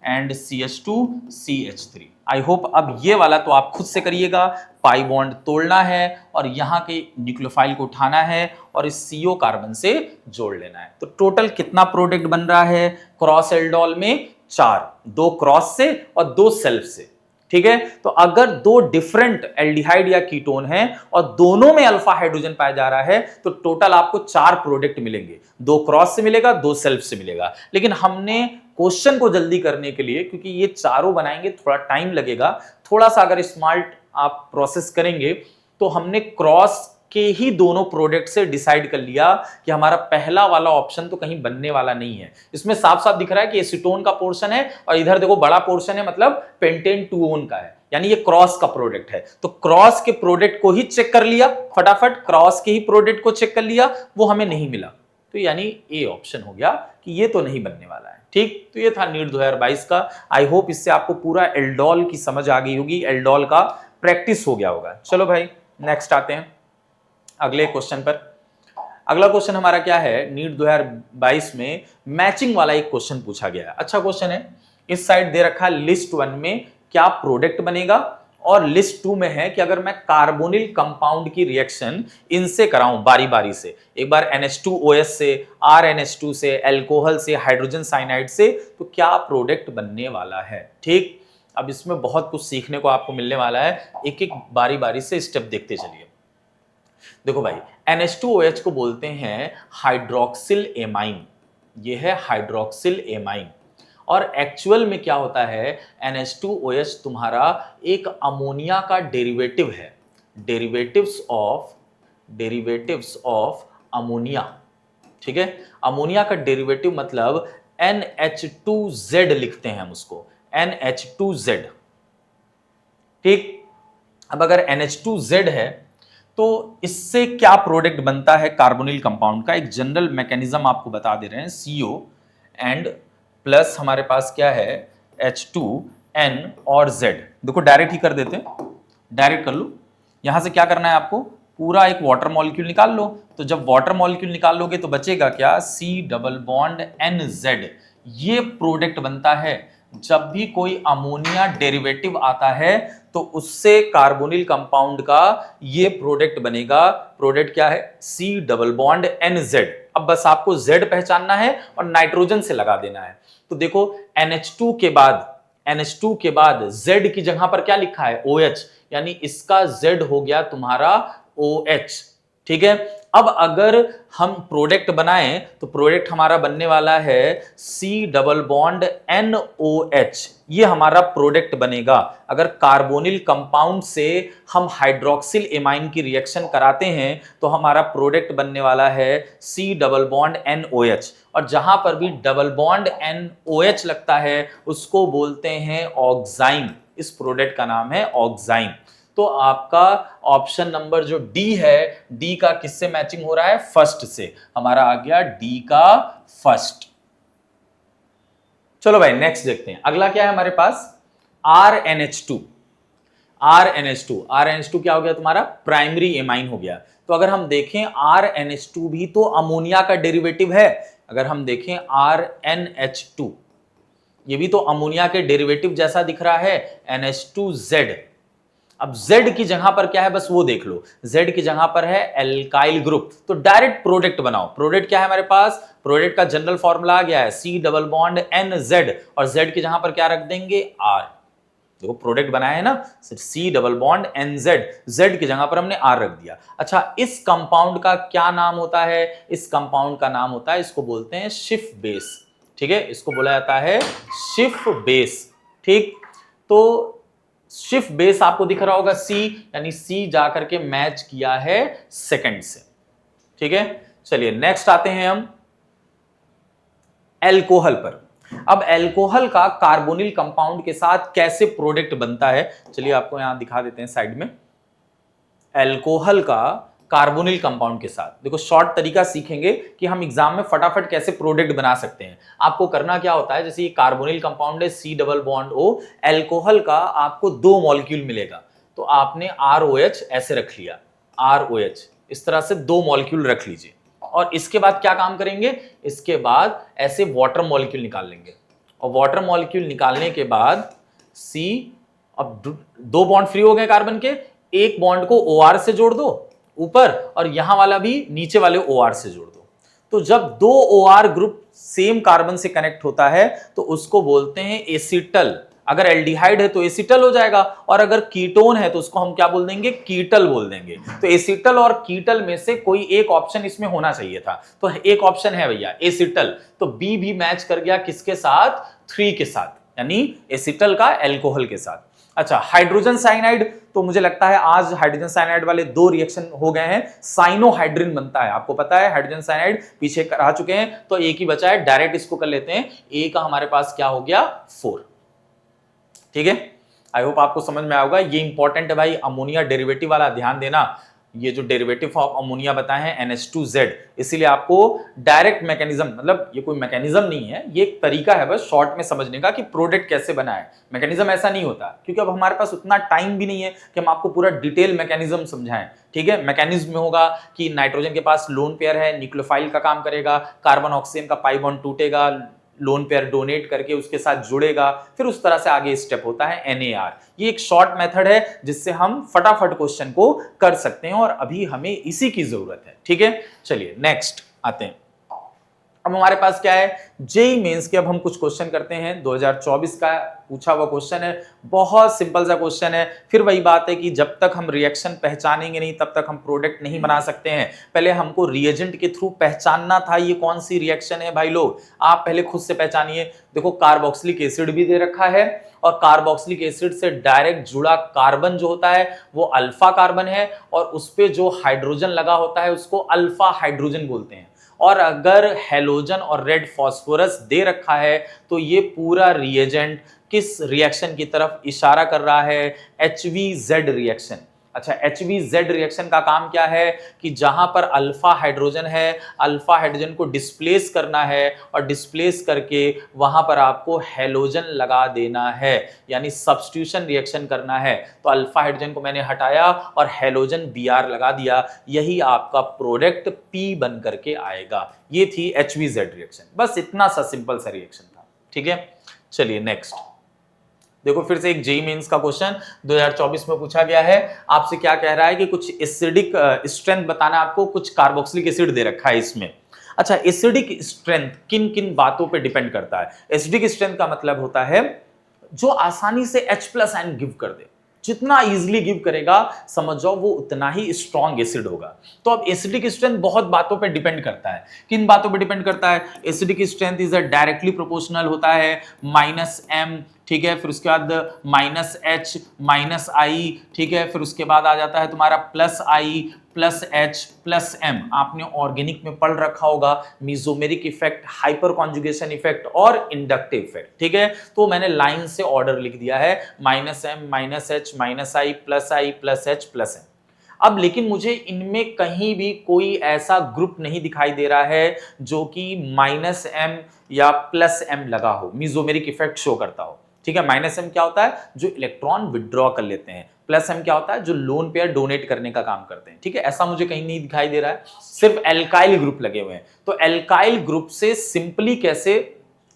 and CH2CH3। I hope अब ये वाला तो आप खुद से करिएगा। पाई बॉन्ड तोड़ना है और यहाँ के न्यूक्लियोफाइल को उठाना है और इस CO कार्बन से जोड़ लेना है। तो टोटल कितना प्रोडक्ट बन रहा है क्रॉस एल्डोल में, 4, 2 क्रॉस से और 2 सेल्फ से। ठीक है, तो अगर 2 डिफरेंट एल्डिहाइड या कीटोन हैं और दोनों में अल्फा हाइड्रोजन पाया जा रहा है, तो टोटल आपको 4 प्रोडक्ट मिलेंगे। 2 क्रॉस से मिलेगा, 2 सेल्फ से मिलेगा। लेकिन हमने क्वेश्चन को जल्दी करने के लिए, क्योंकि ये चारों बनाएंगे थोड़ा टाइम लगेगा, थोड़ा सा अगर स्मार्ट आप प्रोसेस करेंगे, तो हमने क्रॉस के ही दोनों प्रोडक्ट से डिसाइड कर लिया कि हमारा पहला वाला ऑप्शन तो कहीं बनने वाला नहीं है। इसमें साफ साफ दिख रहा है कि एसीटोन का पोर्शन है और इधर देखो बड़ा पोर्शन है, मतलब पेंटेन टूओन का है, यानी ये क्रॉस का प्रोडक्ट है। तो क्रॉस के प्रोडक्ट को ही चेक कर लिया फटाफट, क्रॉस के ही प्रोडक्ट को चेक कर लिया, वो हमें नहीं मिला, तो यानी ए ऑप्शन हो गया कि ये तो नहीं बनने वाला है। ठीक, तो ये था नीट 2022 का। आई होप इससे आपको पूरा एल्डोल की समझ आ गई होगी, एल्डोल का प्रैक्टिस हो गया होगा। चलो भाई नेक्स्ट आते हैं अगले क्वेश्चन पर। अगला क्वेश्चन हमारा क्या है, नीट 2022 में मैचिंग वाला एक क्वेश्चन पूछा गया है। अच्छा क्वेश्चन है। इस साइड दे रखा है लिस्ट 1 में क्या प्रोडक्ट बनेगा, और लिस्ट 2 में है कि अगर मैं कार्बोनिल कंपाउंड की रिएक्शन इनसे कराऊं बारी बारी से, एक बार NH2OH से, RNH2 से, अल्कोहल से, हाइड्रोजन साइनाइड से, तो क्या प्रोडक्ट बनने वाला है। ठीक, अब इसमें बहुत कुछ सीखने को आपको मिलने वाला है, एक एक बारी बारी से स्टेप देखते चलिए। देखो भाई, NH2OH को बोलते हैं हाइड्रोक्सिल एमाइन, ये है हाइड्रोक्सिल एमाइन। और एक्चुअल में क्या होता है, NH2OH तुम्हारा एक अमोनिया का डेरिवेटिव है, डेरिवेटिव्स ऑफ अमोनिया। ठीक है, अमोनिया का डेरिवेटिव मतलब NH2Z लिखते हैं हम उसको, NH2Z। ठीक, अब अगर NH2Z है तो इससे क्या प्रोडक्ट बनता है कार्बोनिल कंपाउंड का, एक जनरल मैकेनिज्म आपको बता दे रहे हैं। CO एंड प्लस हमारे पास क्या है H2N और Z। देखो डायरेक्ट ही कर देते हैं, डायरेक्ट कर लो। यहां से क्या करना है आपको, पूरा एक वाटर मॉलिक्यूल निकाल लो। तो जब वाटर मॉलिक्यूल निकाल लोगे तो बचेगा क्या, C डबल बॉन्ड NZ। ये प्रोडक्ट बनता है जब भी कोई अमोनिया डेरिवेटिव आता है तो उससे कार्बोनिल कंपाउंड का ये प्रोडक्ट बनेगा। प्रोडक्ट क्या है, C डबल बॉन्ड NZ। अब बस आपको Z पहचानना है और नाइट्रोजन से लगा देना है। तो देखो NH2 के बाद Z की जगह पर क्या लिखा है, OH, यानी इसका Z हो गया तुम्हारा OH। ठीक है, अब अगर हम प्रोडक्ट बनाएं तो प्रोडक्ट हमारा बनने वाला है C डबल बॉन्ड NOH। ये हमारा प्रोडक्ट बनेगा। अगर कार्बोनिल कंपाउंड से हम हाइड्रोक्सिल एमाइन की रिएक्शन कराते हैं तो हमारा प्रोडक्ट बनने वाला है C डबल बॉन्ड NOH। और जहां पर भी डबल बॉन्ड NOH लगता है उसको बोलते हैं ऑक्साइन। इस प्रोडक्ट का नाम है ऑक्साइन। तो आपका ऑप्शन नंबर जो डी है, डी का किससे मैचिंग हो रहा है, फर्स्ट से। हमारा आ गया डी का फर्स्ट। चलो भाई नेक्स्ट देखते हैं, अगला क्या है हमारे पास, RNH2। RNH2 क्या हो गया तुम्हारा, प्राइमरी एमाइन हो गया। तो अगर हम देखें RNH2 भी तो अमोनिया का डेरिवेटिव है। अगर हम देखें RNH2, ये भी तो अमोनिया के डेरिवेटिव जैसा दिख रहा है, NH2Z। अब Z की जगह पर क्या है बस वो देख लो, Z की जगह पर है एल्काइल ग्रुप। तो डायरेक्ट प्रोडक्ट बनाओ। प्रोडक्ट क्या है हमारे पास, प्रोडक्ट का जनरल फॉर्मूला आ गया है C डबल बॉन्ड NZ, और Z की जगह पर क्या रख देंगे, R। देखो प्रोडक्ट बनाया है ना, C double bond NZ, Z की जगह पर हमने R रख दिया। अच्छा, इस कंपाउंड का क्या नाम होता है, इस कंपाउंड का नाम होता है, इसको बोलते हैं शिफ बेस। ठीक है, इसको बोला जाता है शिफ बेस। ठीक, तो शिफ्ट बेस आपको दिख रहा होगा C, यानी C जाकर के मैच किया है सेकंड से। ठीक है, चलिए नेक्स्ट आते हैं हम एल्कोहल पर। अब एल्कोहल का कार्बोनिल कंपाउंड के साथ कैसे प्रोडक्ट बनता है, चलिए आपको यहां दिखा देते हैं साइड में। एल्कोहल का कार्बोनिल कंपाउंड के साथ देखो शॉर्ट तरीका सीखेंगे कि हम एग्जाम में फटाफट कैसे प्रोडक्ट बना सकते हैं। आपको करना क्या होता है, जैसे ये कार्बोनिल कंपाउंड है C double bond O, alcohol का आपको 2 मॉलिक्यूल मिलेगा, तो आपने ROH ऐसे रख लिया, ROH इस तरह से 2 मॉलिक्यूल रख लीजिए। और इसके बाद क्या काम करेंगे, इसके बाद ऐसे वाटर मॉलिक्यूल निकाल लेंगे, और वाटर मॉलिक्यूल निकालने के बाद C, अब 2 बॉन्ड फ्री हो गए कार्बन के, एक बॉन्ड को OR से जोड़ दो ऊपर, और यहां वाला भी नीचे वाले OR से जोड़ दो। तो जब 2 OR ग्रुप सेम कार्बन से कनेक्ट होता है तो उसको बोलते हैं एसिटल। अगर एल्डिहाइड है तो एसिटल हो जाएगा, और अगर कीटोन है तो उसको हम क्या बोल देंगे, कीटल बोल देंगे। तो एसिटल और कीटल में से कोई एक ऑप्शन इसमें होना चाहिए था, तो एक ऑप्शन है भैया एसिटल। तो बी भी मैच कर गया किसके साथ, 3 के साथ, यानी एसिटल का एल्कोहल के साथ। अच्छा, हाइड्रोजन साइनाइड, तो मुझे लगता है आज हाइड्रोजन साइनाइड वाले 2 रिएक्शन हो गए हैं, साइनोहाइड्रिन बनता है, आपको पता है हाइड्रोजन साइनाइड पीछे करा चुके हैं, तो एक ही बचा है, डायरेक्ट इसको कर लेते हैं, ए का हमारे पास क्या हो गया 4। ठीक है, आई होप आपको समझ में आएगा, ये इंपॉर्टेंट है भाई, अमोनिया डेरिवेटिव वाला ध्यान देना, ये जो डेरिवेटिव ऑफ अमोनिया बताए हैं NH2Z, इसीलिए आपको डायरेक्ट मैकेनिज्म, मतलब ये कोई मैकेनिज्म नहीं है, ये एक तरीका है बस शॉर्ट में समझने का कि प्रोडक्ट कैसे बना है, मैकेनिज्म ऐसा नहीं होता, क्योंकि अब हमारे पास उतना टाइम भी नहीं है कि हम आपको पूरा डिटेल मैकेनिज्म समझाएं। ठीक है, मैकेनिज्म में होगा कि नाइट्रोजन के पास लोन पेयर है, न्यूक्लियोफाइल का काम करेगा, कार्बन ऑक्सीजन का पाई बॉन्ड टूटेगा, लोन पेयर डोनेट करके उसके साथ जुड़ेगा, फिर उस तरह से आगे स्टेप होता है NAR। ये एक शॉर्ट मेथड है जिससे हम फटाफट क्वेश्चन को कर सकते हैं और अभी हमें इसी की जरूरत है। ठीक है, चलिए नेक्स्ट आते हैं। अब हमारे पास क्या है, जेई मेंस के अब हम कुछ क्वेश्चन करते हैं, 2024 का पूछा हुआ क्वेश्चन है, बहुत सिंपल सा क्वेश्चन है। फिर वही बात है कि जब तक हम रिएक्शन पहचानेंगे नहीं तब तक हम प्रोडक्ट नहीं बना सकते हैं, पहले हमको रिएजेंट के थ्रू पहचानना था ये कौन सी रिएक्शन है। भाई लोग आप पहले खुद से पहचानिए, देखो कार्बोक्सिलिक एसिड भी दे रखा है और कार्बोक्सिलिक एसिड से डायरेक्ट जुड़ा कार्बन जो होता है वो अल्फा कार्बन है और उस पे जो हाइड्रोजन लगा होता है उसको अल्फा हाइड्रोजन बोलते हैं। और अगर हैलोजन और रेड फास्फोरस दे रखा है तो ये पूरा रिएजेंट किस रिएक्शन की तरफ इशारा कर रहा है, HVZ रिएक्शन। अच्छा, HVZ रिएक्शन का काम क्या है कि जहां पर अल्फा हाइड्रोजन है, अल्फा हाइड्रोजन को डिस्प्लेस करना है और डिस्प्लेस करके वहां पर आपको हैलोजन लगा देना है, यानी सब्स्टिट्यूशन रिएक्शन करना है। तो अल्फा हाइड्रोजन को मैंने हटाया और हैलोजन Br लगा दिया, यही आपका प्रोडक्ट P बन करके आएगा। ये थी HVZ रिएक्शन, बस इतना सा सिंपल सा रिएक्शन था। ठीक है, चलिए नेक्स्ट देखो, फिर से एक जेईई मेंस का क्वेश्चन 2024 में पूछा गया है। आपसे क्या कह रहा है कि कुछ एसिडिक स्ट्रेंथ बताना, आपको कुछ कार्बोक्सिलिक एसिड दे रखा है इसमें। अच्छा, एसिडिक स्ट्रेंथ किन किन बातों पे डिपेंड करता है। एसिडिक स्ट्रेंथ का मतलब होता है जो आसानी से H+ आयन गिव कर दे, जितना इजीली गिव करेगा समझ जाओ वो उतना ही स्ट्रॉन्ग एसिड होगा। तो अब एसिडिक स्ट्रेंथ बहुत बातों पे डिपेंड करता है, किन बातों पे डिपेंड करता है। Acidic strength is directly proportional होता है -m, ठीक है, फिर उसके बाद -H -I, ठीक है, फिर उसके बाद आ जाता है तुम्हारा +I +H +M। आपने ऑर्गेनिक में पढ़ रखा होगा mesomeric effect, hyper conjugation effect और इंडक्टिव इफेक्ट। ठीक है, तो मैंने लाइन से ऑर्डर लिख दिया है -M -H -I +I +H +M। अब लेकिन मुझे इनमें कहीं भी कोई ऐसा ग्रुप नहीं दिखाई दे रहा है जो कि -M या +M लगा हो, मीजोमेरिक इफेक्ट शो करता हो। ठीक है, -M क्या होता है, जो इलेक्ट्रॉन विड्रॉ कर लेते हैं, +M क्या होता है, जो लोन पेयर डोनेट करने का काम करते हैं। ठीक है, ऐसा मुझे कहीं नहीं दिखाई दे रहा है, सिर्फ एल्काइल ग्रुप लगे हुए हैं। तो एल्काइल ग्रुप से सिंपली कैसे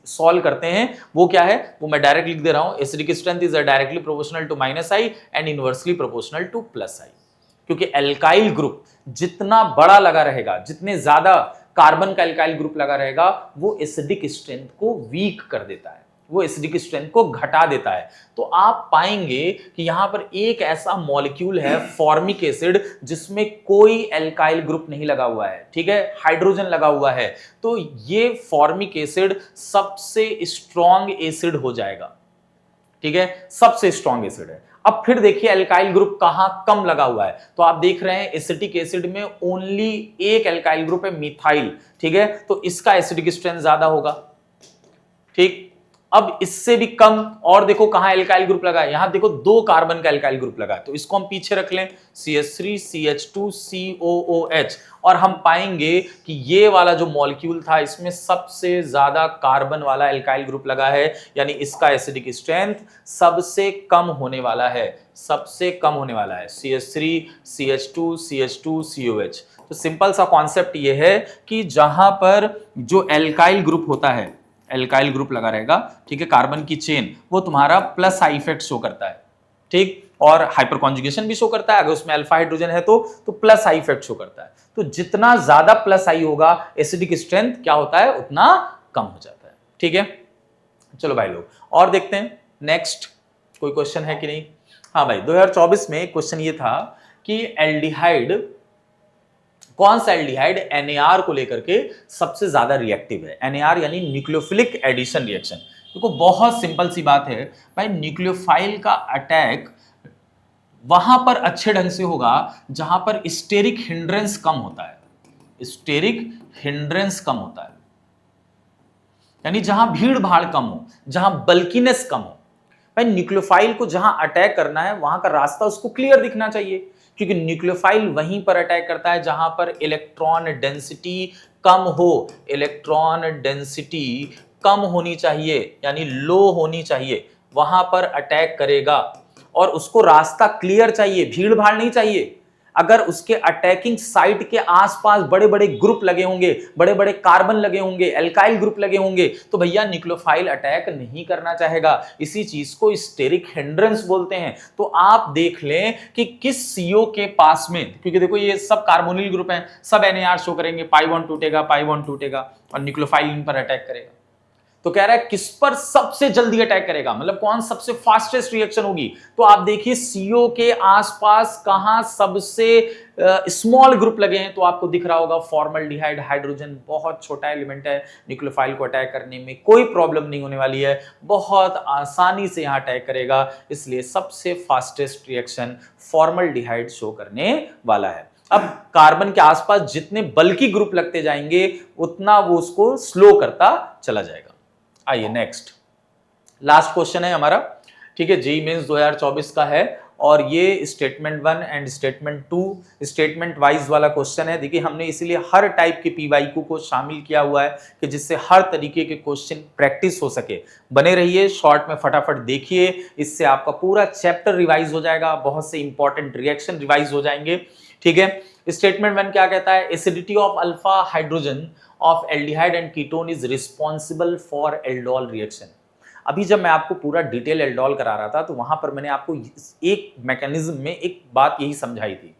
सॉल्व करते हैं वो क्या है, वो मैं डायरेक्ट लिख दे रहा हूं, acidic strength is directly proportional to -I and inversely proportional to +I। क्योंकि एल्काइल ग्रुप जितना बड़ा लगा रहेगा, जितने ज्यादा कार्बन का एल्काइल ग्रुप लगा रहेगा, वो एसिडिक स्ट्रेंथ को वीक कर देता है, वो एसिडिक स्ट्रेंथ को घटा देता है। तो आप पाएंगे कि यहां पर एक ऐसा मॉलिक्यूल है फॉर्मिक एसिड जिसमें कोई एल्काइल ग्रुप नहीं लगा हुआ है, ठीक है, हाइड्रोजन लगा हुआ है। तो ये फॉर्मिक एसिड सबसे स्ट्रॉन्ग एसिड हो जाएगा। ठीक है, सबसे स्ट्रॉन्ग एसिड है। अब फिर देखिए एल्काइल ग्रुप कहां कम लगा हुआ है, तो आप देख रहे हैं एसिटिक एसिड में ओनली एक एल्काइल ग्रुप है, मिथाइल। ठीक है, तो इसका एसिडिक स्ट्रेंथ ज्यादा होगा। ठीक, अब इससे भी कम, और देखो कहां एल्काइल ग्रुप लगा है, यहां देखो 2 कार्बन का एल्काइल ग्रुप लगा है, तो इसको हम पीछे रख लें, CH3 CH2 COOH, और हम पाएंगे कि ये वाला जो मॉलिक्यूल था इसमें सबसे ज्यादा कार्बन वाला एल्काइल ग्रुप लगा है, यानी इसका एसिडिक स्ट्रेंथ सबसे कम होने वाला है, सबसे कम होने वाला है, CH3 CH2 CH2 COH। तो सिंपल सा कॉन्सेप्ट ये है कि जहां पर जो एल्काइल ग्रुप होता है, एल्काइल ग्रुप लगा रहेगा, ठीक है, कार्बन की चेन, वो तुम्हारा +I इफेक्ट शो करता है। ठीक, और हाइपर कॉन्जुगेशन भी शो करता है, अगर उसमें अल्फा हाइड्रोजन है तो +I इफेक्ट शो करता है। तो जितना ज्यादा +I होगा एसिडिक स्ट्रेंथ क्या होता है उतना कम हो जाता है। ठीक है, चलो भाई लोग और देखते हैं नेक्स्ट कोई क्वेश्चन है कि नहीं। हाँ भाई, 2024 में क्वेश्चन ये था कि एल्डिहाइड, कौन सा एल्डिहाइड NAR को लेकर के सबसे ज्यादा रिएक्टिव है। NAR यानी न्यूक्लियोफिलिक एडिशन रिएक्शन, देखो बहुत सिंपल सी बात है भाई, न्यूक्लियोफाइल का अटैक वहां पर अच्छे ढंग से होगा जहां पर स्टेरिक हिंड्रेंस कम होता है, स्टेरिक हिंड्रेंस कम होता है, यानी जहां भीड़ भाड़ कम हो, जहां बल्कीनेस कम हो। भाई न्यूक्लियोफाइल को जहां अटैक करना है वहां का रास्ता उसको क्लियर दिखना चाहिए, क्योंकि न्यूक्लियोफाइल वहीं पर अटैक करता है जहां पर इलेक्ट्रॉन डेंसिटी कम हो, इलेक्ट्रॉन डेंसिटी कम होनी चाहिए यानी लो होनी चाहिए, वहां पर अटैक करेगा। और उसको रास्ता क्लियर चाहिए, भीड़ भाड़ नहीं चाहिए। अगर उसके अटैकिंग साइट के आसपास बड़े बड़े ग्रुप लगे होंगे, बड़े बड़े कार्बन लगे होंगे, एल्काइल ग्रुप लगे होंगे, तो भैया न्यूक्लियोफाइल अटैक नहीं करना चाहेगा। इसी चीज को स्टेरिक हिंड्रेंस बोलते हैं। तो आप देख लें कि किस सीओ के पास में, क्योंकि देखो ये सब कार्बोनिल ग्रुप हैं, सब NAR शो करेंगे, पाई बॉन्ड टूटेगा, पाई बॉन्ड टूटेगा और न्यूक्लियोफाइल इन पर अटैक करेगा। तो कह रहा है किस पर सबसे जल्दी अटैक करेगा, मतलब कौन सबसे फास्टेस्ट रिएक्शन होगी। तो आप देखिए सीओ के आसपास कहां सबसे स्मॉल ग्रुप लगे हैं, तो आपको दिख रहा होगा फॉर्मल्डिहाइड, हाइड्रोजन बहुत छोटा एलिमेंट है, न्यूक्लियोफाइल को अटैक करने में कोई प्रॉब्लम नहीं होने वाली है, बहुत आसानी से यहां अटैक करेगा। इसलिए सबसे फास्टेस्ट रिएक्शन फॉर्मल्डिहाइड शो करने वाला है। अब कार्बन के आसपास जितने बल्कि ग्रुप लगते जाएंगे उतना वो उसको स्लो करता चला जाएगा। आइए नेक्स्ट, लास्ट क्वेश्चन है हमारा, ठीक है, जेईई मेंस 2024 का है और ये statement 1 and statement 2 statement wise वाला क्वेश्चन है। देखिए हमने इसीलिए हर टाइप के पीवाईक्यू को शामिल किया हुआ है कि जिससे हर तरीके के क्वेश्चन प्रैक्टिस हो सके। बने रहिए, शॉर्ट में फटाफट देखिए, इससे आपका पूरा चैप्टर रिवाइज हो जाएगा, बहुत से इंपॉर्टेंट रिएक्शन रिवाइज हो जाएंगे। ठीक है, स्टेटमेंट 1 क्या कहता है, acidity of alpha hydrogen of aldehyde and ketone is responsible for aldol reaction. अभी जब मैं आपको पूरा डिटेल एल्डोल करा रहा था तो वहां पर मैंने आपको एक मैकेनिज्म में एक बात यही समझाई थी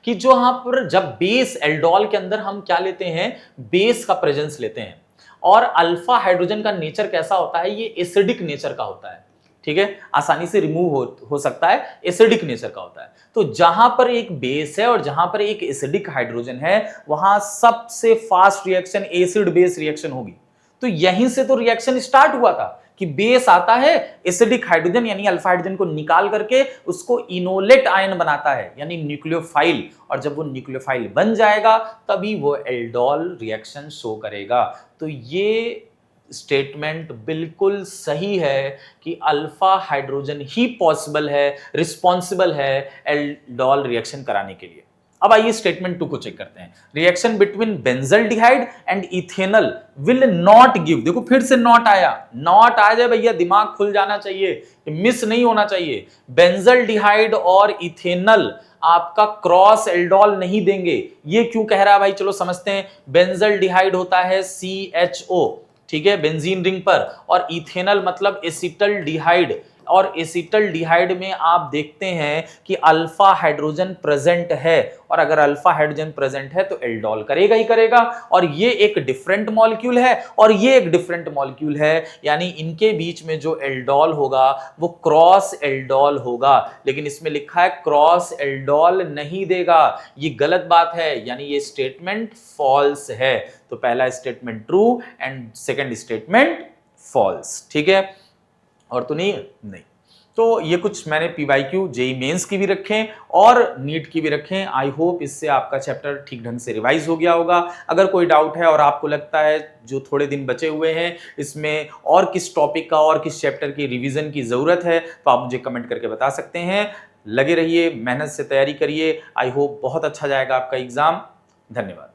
कि जो यहां पर जब बेस एल्डोल के अंदर हम क्या लेते हैं, बेस का प्रेजेंस लेते हैं, और अल्फा हाइड्रोजन का नेचर कैसा होता है, ये एसिडिक नेचर का होता है। ठीक है, आसानी से रिमूव हो सकता है, एसिडिक नेचर का होता है। तो जहां पर एक बेस है और जहां पर एक एसिडिक हाइड्रोजन है वहां सबसे fast reaction acid base reaction होगी। तो यहीं से तो रिएक्शन स्टार्ट हुआ था कि बेस आता है, एसिडिक हाइड्रोजन यानी अल्फा हाइड्रोजन को निकाल करके उसको इनोलेट आयन बनाता है यानी न्यूक्लियोफाइल, और जब वो न्यूक्लियोफाइल बन जाएगा तभी वो एल्डोल रिएक्शन शो करेगा। तो ये स्टेटमेंट बिल्कुल सही है कि अल्फा हाइड्रोजन ही पॉसिबल है, रिस्पॉन्सिबल है एल्डोल रिएक्शन कराने के लिए। अब आइए स्टेटमेंट 2 को चेक करते हैं। Reaction between benzaldehyde and ethanol will not give, देखो फिर से नॉट आया, नॉट आ जाए भैया दिमाग खुल जाना चाहिए, मिस नहीं होना चाहिए। बेंजल्डिहाइड और इथेनॉल आपका क्रॉस एल्डोल नहीं देंगे। ये क्यों कह रहा है भाई, चलो समझते हैं। बेंजल्डिहाइड होता है CHO, ठीक है, बेंजीन रिंग पर, और इथेनॉल मतलब एसिटल डिहाइड, और एसिटल डिहाइड में आप देखते हैं कि अल्फा हाइड्रोजन प्रेजेंट है, और अगर अल्फा हाइड्रोजन प्रेजेंट है तो एल्डोल करेगा ही करेगा। और ये एक डिफरेंट मॉलिक्यूल है और ये एक डिफरेंट मॉलिक्यूल है, यानी इनके बीच में जो एल्डोल होगा वो क्रॉस एल्डोल होगा, लेकिन इसमें लिखा है क्रॉस एल्डोल नहीं देगा, ये गलत बात है, यानी ये स्टेटमेंट फॉल्स है। तो पहला statement true and second statement false. ठीक है, और तो नहीं। तो ये कुछ मैंने पीवाईक्यू जेईई मेंस की भी रखे और नीट की भी रखे। आई होप इससे आपका चैप्टर ठीक ढंग से रिवाइज हो गया होगा। अगर कोई डाउट है और आपको लगता है जो थोड़े दिन बचे हुए हैं इसमें और किस टॉपिक का और किस चैप्टर की रिवीजन की जरूरत है तो आप मुझे कमेंट करके बता सकते हैं। लगे रहिए, मेहनत से तैयारी करिए, आई होप बहुत अच्छा जाएगा आपका एग्जाम। धन्यवाद।